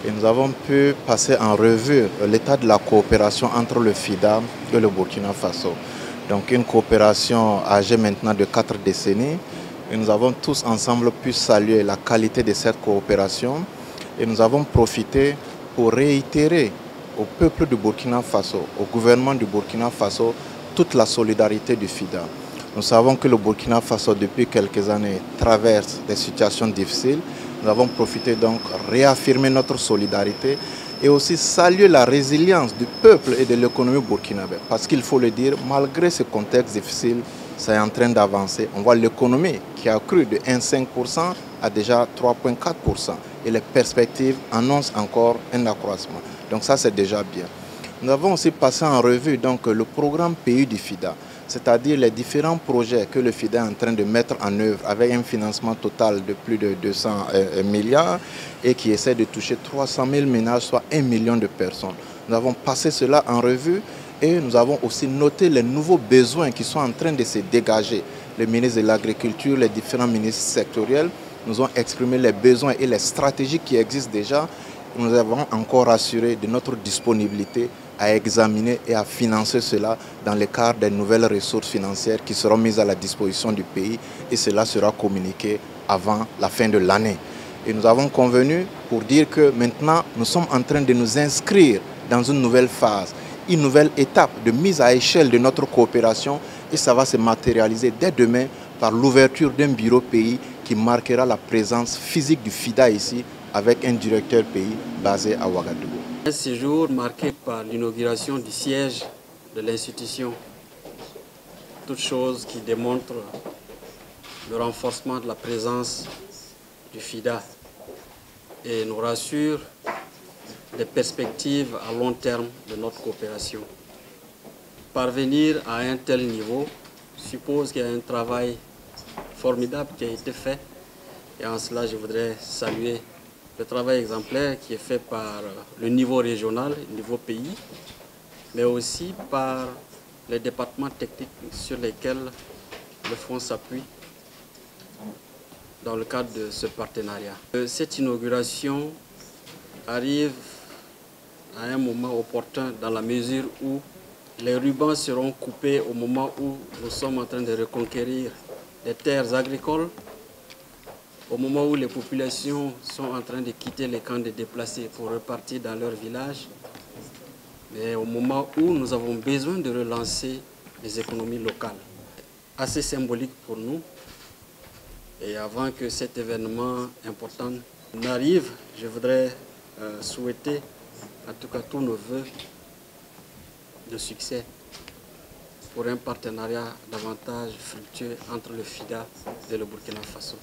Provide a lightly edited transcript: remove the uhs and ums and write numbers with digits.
et nous avons pu passer en revue l'état de la coopération entre le FIDA et le Burkina Faso. Donc une coopération âgée maintenant de 4 décennies et nous avons tous ensemble pu saluer la qualité de cette coopération et nous avons profité pour réitérer au peuple du Burkina Faso, au gouvernement du Burkina Faso, toute la solidarité du FIDA. Nous savons que le Burkina Faso, depuis quelques années, traverse des situations difficiles. Nous avons profité donc de réaffirmer notre solidarité et aussi saluer la résilience du peuple et de l'économie burkinabé. Parce qu'il faut le dire, malgré ce contexte difficile, ça est en train d'avancer. On voit l'économie qui a cru de 1,5% à déjà 3,4%. Et les perspectives annoncent encore un accroissement. Donc ça, c'est déjà bien. Nous avons aussi passé en revue donc, le programme pays du FIDA, c'est-à-dire les différents projets que le FIDA est en train de mettre en œuvre avec un financement total de plus de 200 milliards et qui essaie de toucher 300 000 ménages, soit 1 million de personnes. Nous avons passé cela en revue et nous avons aussi noté les nouveaux besoins qui sont en train de se dégager. Le ministre de l'Agriculture, les différents ministres sectoriels nous ont exprimé les besoins et les stratégies qui existent déjà. Nous avons encore assuré de notre disponibilité à examiner et à financer cela dans le cadre des nouvelles ressources financières qui seront mises à la disposition du pays et cela sera communiqué avant la fin de l'année. Et nous avons convenu pour dire que maintenant nous sommes en train de nous inscrire dans une nouvelle phase, une nouvelle étape de mise à échelle de notre coopération et ça va se matérialiser dès demain par l'ouverture d'un bureau pays qui marquera la présence physique du FIDA ici avec un directeur pays basé à Ouagadougou. Un séjour marqué par l'inauguration du siège de l'institution, toute chose qui démontre le renforcement de la présence du FIDA et nous rassure des perspectives à long terme de notre coopération. Parvenir à un tel niveau suppose qu'il y a un travail formidable qui a été fait et en cela je voudrais saluer le travail exemplaire qui est fait par le niveau régional, le niveau pays, mais aussi par les départements techniques sur lesquels le fonds s'appuie dans le cadre de ce partenariat. Cette inauguration arrive à un moment opportun dans la mesure où les rubans seront coupés au moment où nous sommes en train de reconquérir les terres agricoles, au moment où les populations sont en train de quitter les camps de déplacés pour repartir dans leur village, mais au moment où nous avons besoin de relancer les économies locales. Assez symbolique pour nous. Et avant que cet événement important n'arrive, je voudrais souhaiter en tout cas tous nos vœux de succès pour un partenariat davantage fructueux entre le FIDA et le Burkina Faso.